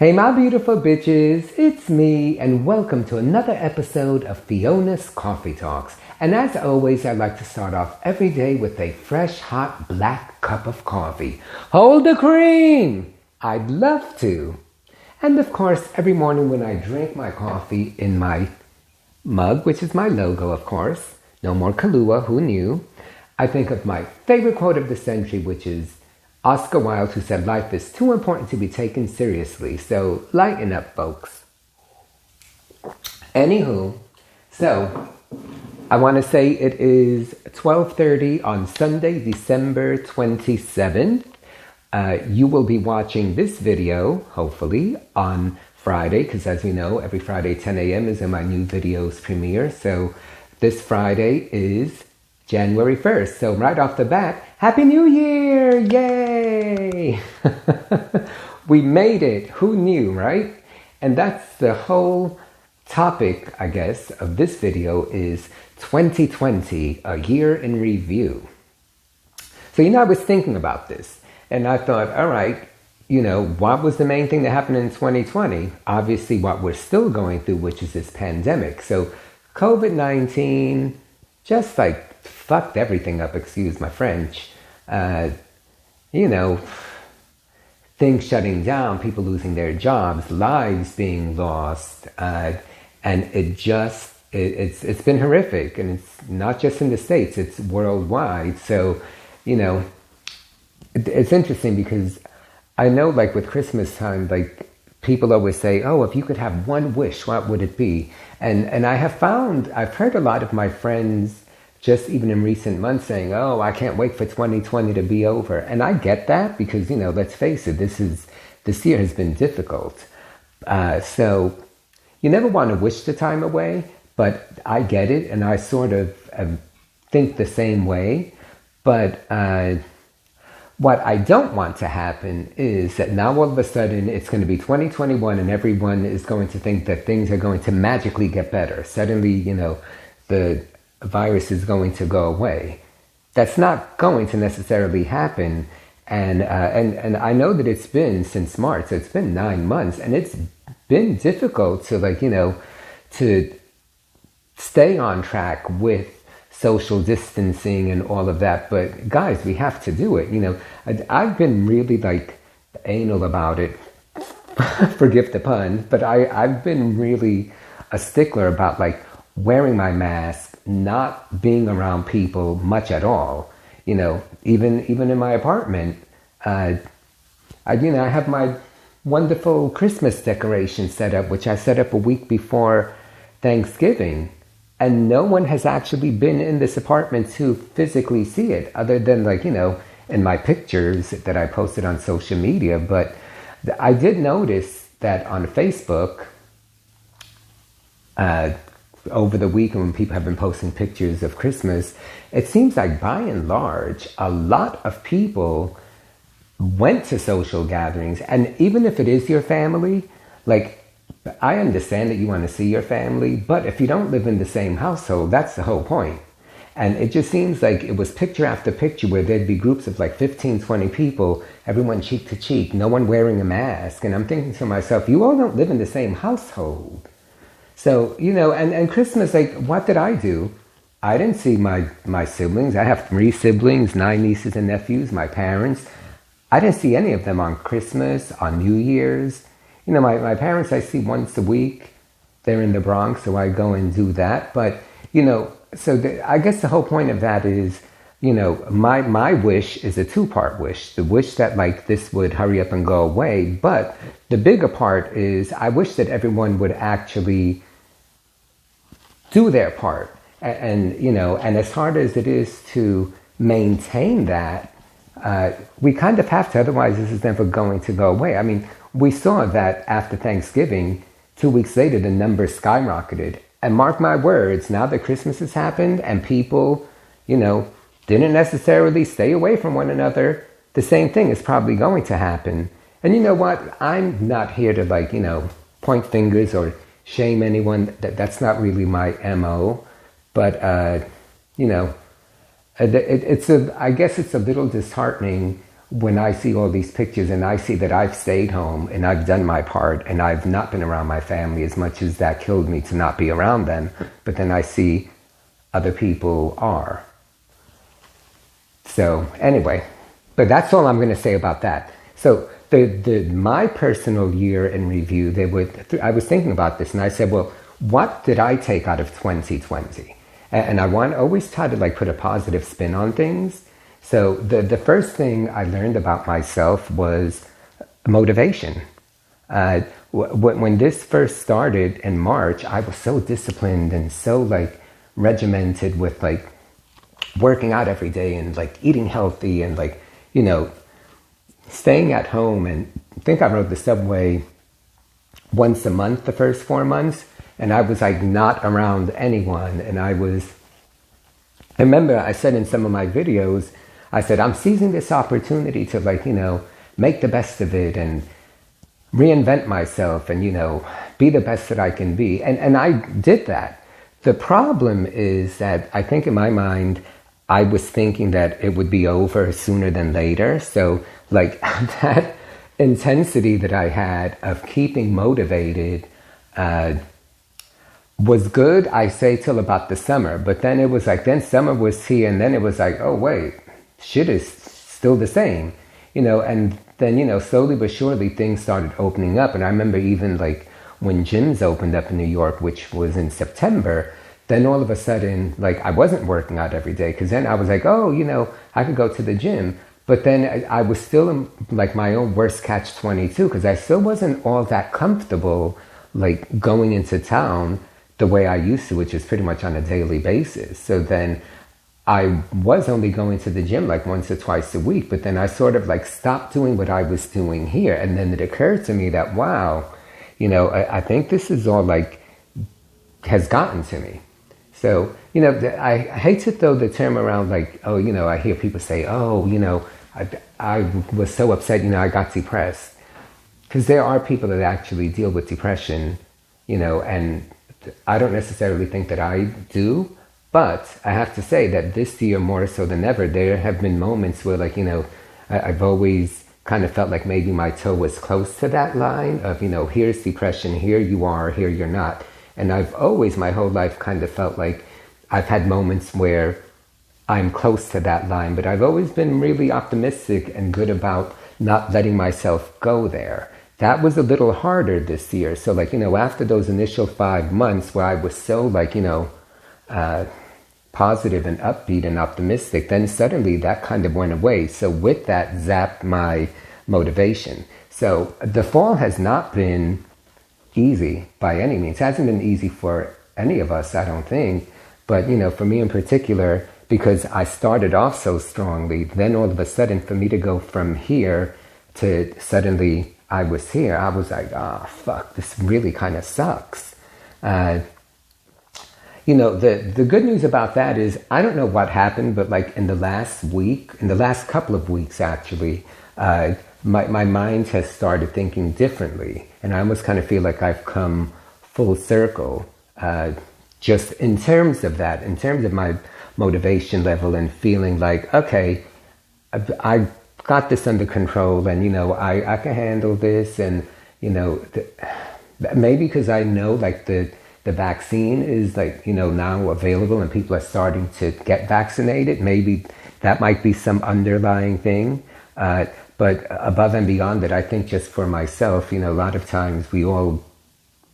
Hey my beautiful bitches, it's me and welcome to another episode of Fiona's Coffee Talks. And as always, I like to start off every day with a fresh, hot, black cup of coffee. Hold the cream! I'd love to. And of course, every morning when I drink my coffee in my mug, which is my logo of course, no more Kahlua, who knew, I think of my favorite quote of the century, which is Oscar Wilde, who said, "Life is too important to be taken seriously, so lighten up, folks." Anywho, so I want to say it is 12:30 on Sunday, December 27th. You will be watching this video, hopefully, on Friday, because as you know, every Friday 10 a.m. is when my new videos premiere. So this Friday is January 1st. So right off the bat, Happy New Year! Yay! We made it. Who knew, right? And that's the whole topic, I guess, of this video is 2020, a year in review. So, I was thinking about this and I thought, all right, what was the main thing that happened in 2020? Obviously, what we're still going through, which is this pandemic. So COVID-19 just fucked everything up, excuse my French. Things shutting down, people losing their jobs, lives being lost, and it's been horrific, and it's not just in the States, it's worldwide. So, it's interesting because I know with Christmas time, people always say, oh, if you could have one wish, what would it be? And I've heard a lot of my friends just even in recent months saying, oh, I can't wait for 2020 to be over. And I get that because, let's face it, this year has been difficult. So you never want to wish the time away, but I get it. And I sort of think the same way. But what I don't want to happen is that now all of a sudden it's going to be 2021 and everyone is going to think that things are going to magically get better. Suddenly, the virus is going to go away. That's not going to necessarily happen. And I know that it's been since March, so it's been 9 months, and it's been difficult to to stay on track with social distancing and all of that. But guys, we have to do it. I've been really anal about it. Forgive the pun, but I've been really a stickler about wearing my mask, not being around people much at all. Even in my apartment, I have my wonderful Christmas decoration set up, which I set up a week before Thanksgiving, and no one has actually been in this apartment to physically see it, other than in my pictures that I posted on social media. But I did notice that on Facebook, over the weekend when people have been posting pictures of Christmas, it seems like by and large, a lot of people went to social gatherings. And even if it is your family, I understand that you want to see your family, but if you don't live in the same household, that's the whole point. And it just seems like it was picture after picture where there'd be groups of 15, 20 people, everyone cheek to cheek, no one wearing a mask. And I'm thinking to myself, you all don't live in the same household. So, and Christmas, what did I do? I didn't see my siblings. I have 3 siblings, 9 nieces and nephews, my parents. I didn't see any of them on Christmas, on New Year's. My parents I see once a week. They're in the Bronx, so I go and do that. But, so I guess the whole point of that is, my wish is a 2-part wish. The wish that this would hurry up and go away. But the bigger part is I wish that everyone would actually do their part. And as hard as it is to maintain that, we kind of have to, otherwise this is never going to go away. I mean, we saw that after Thanksgiving, 2 weeks later, the numbers skyrocketed. And mark my words, now that Christmas has happened and people, didn't necessarily stay away from one another, the same thing is probably going to happen. And you know what? I'm not here to point fingers or shame anyone. That's not really my MO. But, I guess it's a little disheartening when I see all these pictures and I see that I've stayed home and I've done my part and I've not been around my family, as much as that killed me to not be around them, but then I see other people are. So anyway, but that's all I'm going to say about that. So my personal year in review, I was thinking about this and I said, well, what did I take out of 2020? And I always try to like put a positive spin on things. So the first thing I learned about myself was motivation. When this first started in March, I was so disciplined and so like regimented with like working out every day and like eating healthy and like, you know, staying at home. And I think I rode the subway once a month the first 4 months. And I was like not around anyone. And I remember I said in some of my videos, I said, I'm seizing this opportunity to like, you know, make the best of it and reinvent myself and, you know, be the best that I can be. And I did that. The problem is that I think in my mind, I was thinking that it would be over sooner than later. So like that intensity that I had of keeping motivated was good, I say, till about the summer. But then it was like, then summer was here and then it was like, oh, wait, shit is still the same, you know, and then, you know, slowly but surely things started opening up. And I remember even like when gyms opened up in New York, which was in September, then all of a sudden, like I wasn't working out every day because then I was like, oh, you know, I could go to the gym. But then I was still in like my own worst catch-22 because I still wasn't all that comfortable like going into town the way I used to, which is pretty much on a daily basis. So then I was only going to the gym like once or twice a week, but then I sort of like stopped doing what I was doing here. And then it occurred to me that, wow, you know, I think this is all like has gotten to me. So, you know, I hate to throw the term around like, oh, you know, I hear people say, oh, you know, I was so upset, you know, I got depressed. Because there are people that actually deal with depression, you know, and I don't necessarily think that I do. But I have to say that this year, more so than ever, there have been moments where, like, you know, I've always kind of felt like maybe my toe was close to that line of, you know, here's depression, here you are, here you're not. And I've always, my whole life, kind of felt like I've had moments where I'm close to that line. But I've always been really optimistic and good about not letting myself go there. That was a little harder this year. So, like, you know, after those initial 5 months where I was so, like, you know, positive and upbeat and optimistic, then suddenly that kind of went away. So with that zapped my motivation. So the fall has not been easy by any means. It hasn't been easy for any of us, I don't think. But, you know, for me in particular, because I started off so strongly, then all of a sudden for me to go from here to suddenly I was here, I was like, oh, fuck, this really kind of sucks. You know, the good news about that is, I don't know what happened, but like in the last couple of weeks actually, my mind has started thinking differently. And I almost kind of feel like I've come full circle, just in terms of that, in terms of my motivation level and feeling like, okay, I got this under control and, you know, I can handle this. And, you know, maybe because I know like the vaccine is like, you know, now available and people are starting to get vaccinated. Maybe that might be some underlying thing. But above and beyond that, I think just for myself, you know, a lot of times we all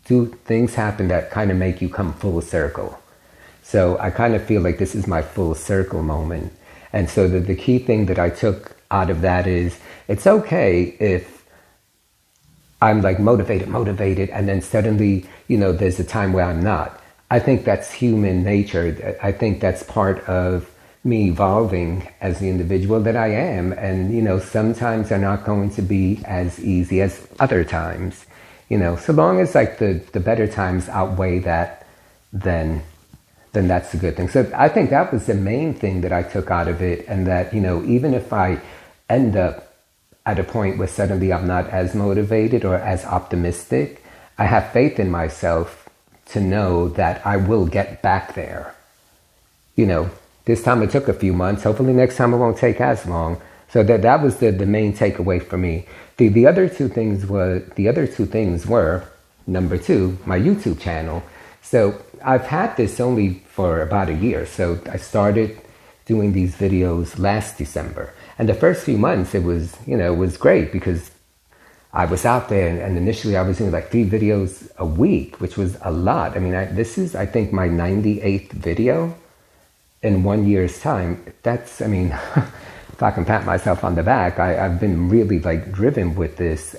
do things happen that kind of make you come full circle. So I kind of feel like this is my full circle moment. And so the key thing that I took out of that is, it's okay if I'm like motivated, and then suddenly, you know, there's a time where I'm not. I think that's human nature. I think that's part of me evolving as the individual that I am. And, you know, sometimes they're not going to be as easy as other times, you know, so long as like the better times outweigh that, then that's a good thing. So I think that was the main thing that I took out of it. And that, you know, even if I end up at a point where suddenly I'm not as motivated or as optimistic, I have faith in myself to know that I will get back there. You know, this time it took a few months. Hopefully next time it won't take as long. So that was the main takeaway for me. The other two things were number two, my YouTube channel. So I've had this only for about a year. So I started doing these videos last December. And the first few months it was great because I was out there and initially I was doing like 3 videos a week, which was a lot. I mean, this is, I think, my 98th video in 1 year's time. That's, I mean, if I can pat myself on the back, I've been really like driven with this.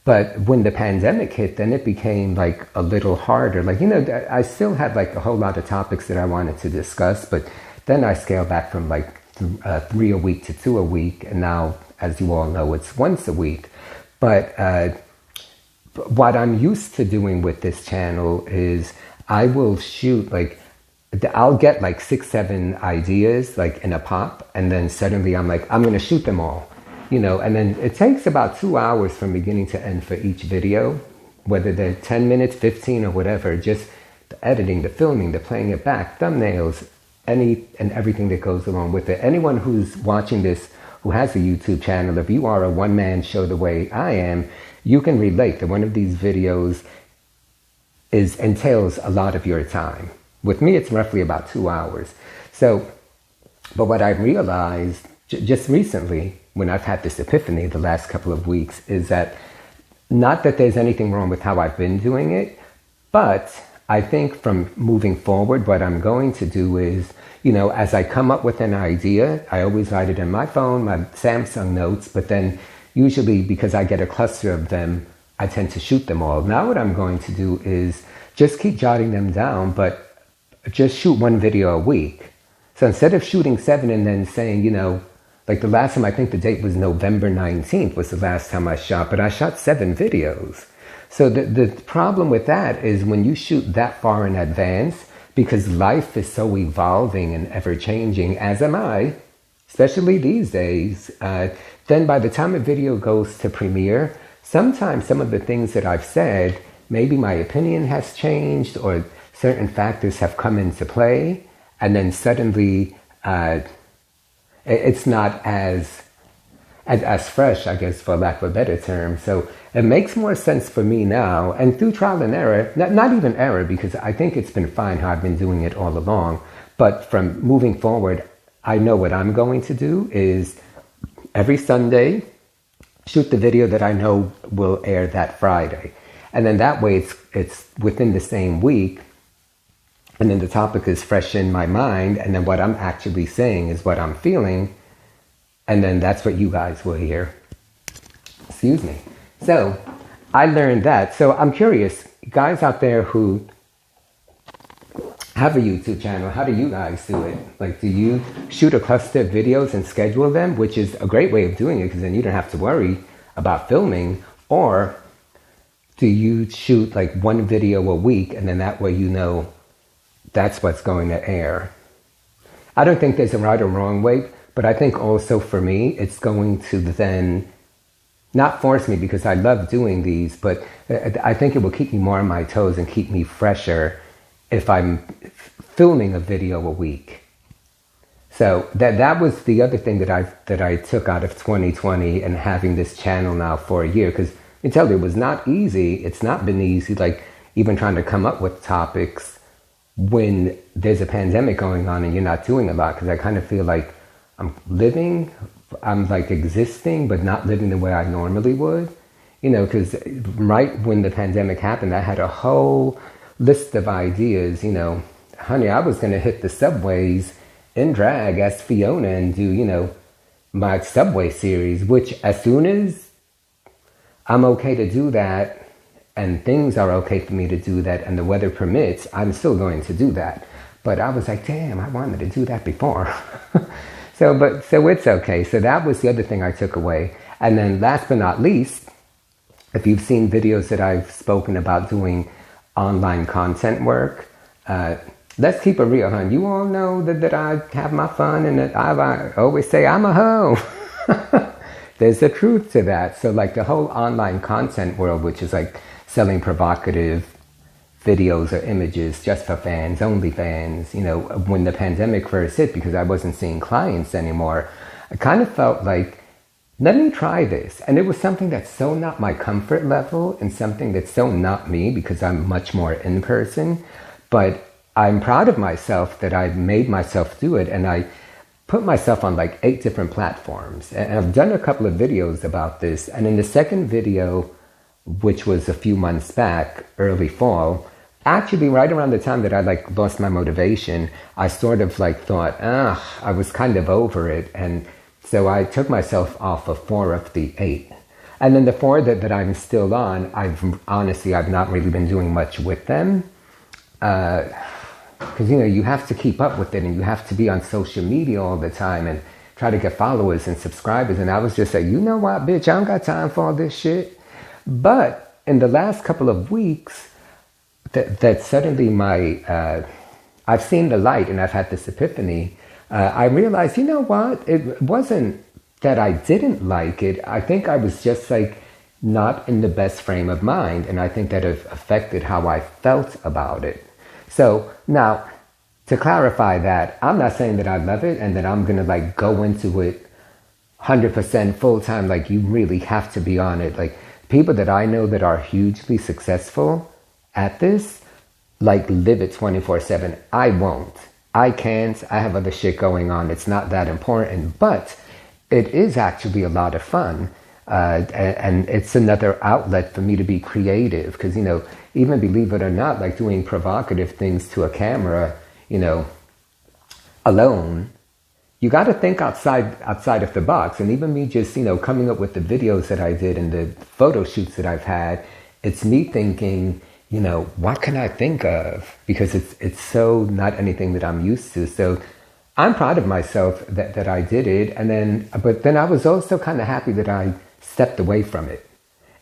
But when the pandemic hit, then it became like a little harder. Like, I still had like a whole lot of topics that I wanted to discuss, but then I scaled back from like 3 a week to 2 a week. And now, as you all know, it's once a week. But what I'm used to doing with this channel is I will shoot like, I'll get like 6, 7 ideas like in a pop. And then suddenly I'm like, I'm going to shoot them all. And then it takes about 2 hours from beginning to end for each video, whether they're 10 minutes, 15 or whatever, just the editing, the filming, the playing it back, thumbnails, any and everything that goes along with it. Anyone who's watching this who has a YouTube channel, if you are a one-man show the way I am, you can relate that one of these videos entails a lot of your time. With me, it's roughly about 2 hours. So, but what I realized just recently, when I've had this epiphany the last couple of weeks, is that not that there's anything wrong with how I've been doing it, but I think from moving forward, what I'm going to do is, as I come up with an idea, I always write it in my phone, my Samsung notes, but then usually because I get a cluster of them, I tend to shoot them all. Now what I'm going to do is just keep jotting them down, but just shoot 1 video a week. So instead of shooting 7 and then saying, like the last time, I think the date was November 19th was the last time I shot, but I shot 7 videos. So the problem with that is when you shoot that far in advance, because life is so evolving and ever-changing, as am I, especially these days, then by the time a video goes to premiere, sometimes some of the things that I've said, maybe my opinion has changed or certain factors have come into play, and then suddenly it's not as fresh, I guess, for lack of a better term. So it makes more sense for me now, and through trial and error, not even error, because I think it's been fine how I've been doing it all along, but from moving forward, I know what I'm going to do is every Sunday, shoot the video that I know will air that Friday. And then that way it's within the same week, and then the topic is fresh in my mind, and then what I'm actually saying is what I'm feeling, and then that's what you guys will hear. Excuse me. So I learned that. So I'm curious, guys out there who have a YouTube channel, how do you guys do it? Like, do you shoot a cluster of videos and schedule them, which is a great way of doing it because then you don't have to worry about filming, or do you shoot like 1 video a week and then that way that's what's going to air? I don't think there's a right or wrong way, but I think also for me, it's going to then not force me because I love doing these, but I think it will keep me more on my toes and keep me fresher if I'm filming a video a week. So that was the other thing that I took out of 2020 and having this channel now for a year, because I tell you, it was not easy. It's not been easy, like even trying to come up with topics when there's a pandemic going on and you're not doing a lot, because I kind of feel like I'm like existing, but not living the way I normally would, because right when the pandemic happened, I had a whole list of ideas, honey, I was going to hit the subways in drag as Fiona and do, my subway series, which as soon as I'm okay to do that, and things are okay for me to do that, and the weather permits, I'm still going to do that. But I was like, damn, I wanted to do that before. So it's okay. So that was the other thing I took away. And then last but not least, if you've seen videos that I've spoken about doing online content work, let's keep it real, hon. You all know that I have my fun and that I always say I'm a hoe. There's a truth to that. So like the whole online content world, which is like selling provocative videos or images just for fans, only fans, when the pandemic first hit, because I wasn't seeing clients anymore, I kind of felt like, let me try this. And it was something that's so not my comfort level and something that's so not me because I'm much more in person. But I'm proud of myself that I made myself do it. And I put myself on like 8 different platforms. And I've done a couple of videos about this. And in the second video, which was a few months back, early fall, actually right around the time that I like lost my motivation, I sort of like thought, I was kind of over it. And so I took myself off of 4 of the 8. And then the 4 that I'm still on, I've not really been doing much with them. Because, you have to keep up with it and you have to be on social media all the time and try to get followers and subscribers. And I was just like, you know what, bitch, I don't got time for all this shit. But in the last couple of weeks, that suddenly I've seen the light and I've had this epiphany. I realized, you know what, it wasn't that I didn't like it. I think I was just like not in the best frame of mind. And I think that it affected how I felt about it. So now, to clarify that, I'm not saying that I love it and that I'm going to like go into it 100% full time. Like you really have to be on it. Like people that I know that are hugely successful at this, like live it 24/7. I won't. I can't. I have other shit going on. It's not that important, but it is actually a lot of fun. And it's another outlet for me to be creative because, even believe it or not, like doing provocative things to a camera, alone, you got to think outside of the box. And even me just, coming up with the videos that I did and the photo shoots that I've had, it's me thinking, what can I think of? Because it's so not anything that I'm used to. So I'm proud of myself that I did it. But then I was also kind of happy that I stepped away from it.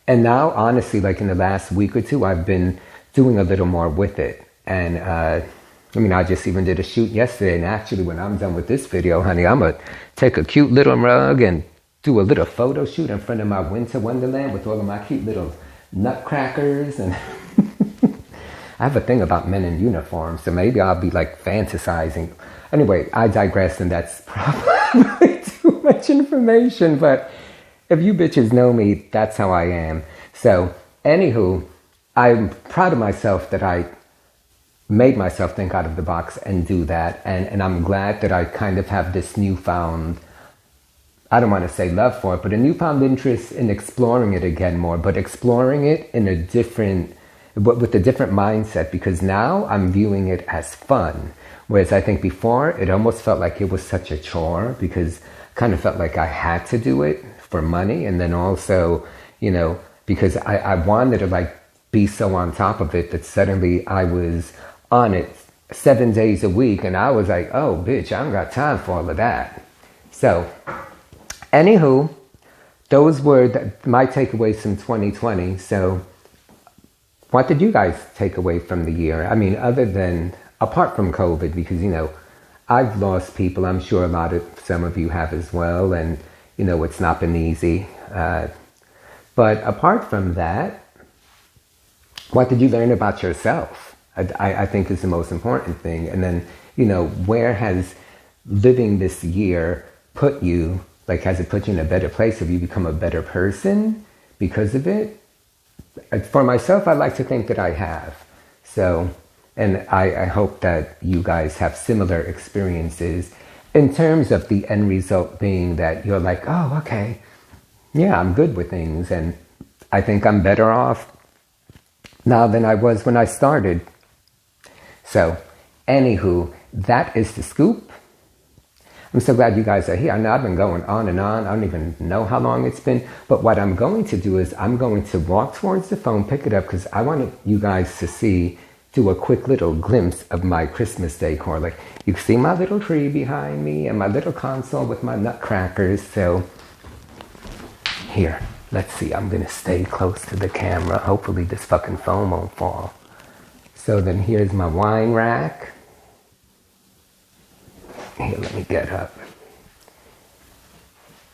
And now, honestly, like in the last week or two, I've been doing a little more with it. And I just even did a shoot yesterday. And actually, when I'm done with this video, honey, I'm going to take a cute little rug and do a little photo shoot in front of my winter wonderland with all of my cute little nutcrackers. And I have a thing about men in uniform, so maybe I'll be like fantasizing. Anyway, I digress, and that's probably too much information, but if you bitches know me, that's how I am. So, anywho, I'm proud of myself that I made myself think out of the box and do that. And I'm glad that I kind of have this newfound, I don't want to say love for it, but a newfound interest in exploring it again more, but exploring it in with a different mindset, because now I'm viewing it as fun. Whereas I think before, it almost felt like it was such a chore because I kind of felt like I had to do it for money. And then also, because I wanted to like be so on top of it that suddenly I was on it 7 days a week. And I was like, oh, bitch, I don't got time for all of that. So, anywho, those were my takeaways from 2020. So, what did you guys take away from the year? I mean, apart from COVID, because, I've lost people. I'm sure some of you have as well. And, it's not been easy. But apart from that, what did you learn about yourself? I think is the most important thing. And then, where has living this year put you? Like, has it put you in a better place? Have you become a better person because of it? For myself, I like to think that I have. So, and I hope that you guys have similar experiences in terms of the end result being that you're like, oh, okay, yeah, I'm good with things. And I think I'm better off now than I was when I started. So, anywho, that is the scoop. I'm so glad you guys are here. I know I've been going on and on. I don't even know how long it's been. But what I'm going to do is I'm going to walk towards the phone, pick it up, because I want you guys to do a quick little glimpse of my Christmas decor. Like, you can see my little tree behind me and my little console with my nutcrackers. So, here, let's see. I'm going to stay close to the camera. Hopefully this fucking phone won't fall. So then here's my wine rack. Here, let me get up.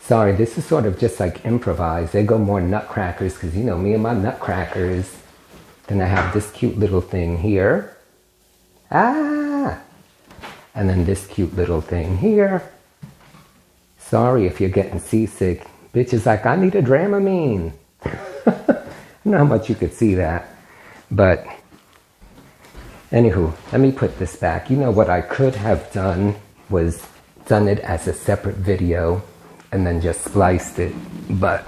Sorry, this is sort of just like improvised. There go more nutcrackers because, me and my nutcrackers. Then I have this cute little thing here. And then this cute little thing here. Sorry if you're getting seasick. Bitch is like, I need a Dramamine. I don't know how much you could see that. But anywho, let me put this back. You know what I could have done was done it as a separate video and then just spliced it. But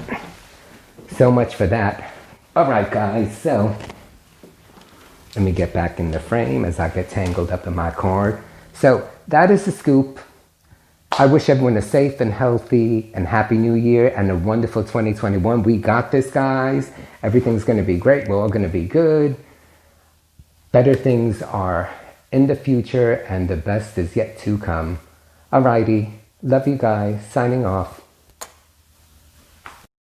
so much for that. Alright guys, so let me get back in the frame as I get tangled up in my cord. So that is the scoop. I wish everyone a safe and healthy and happy new year and a wonderful 2021. We got this, guys. Everything's going to be great. We're all going to be good. Better things are in the future and the best is yet to come. Alrighty. Love you guys. Signing off.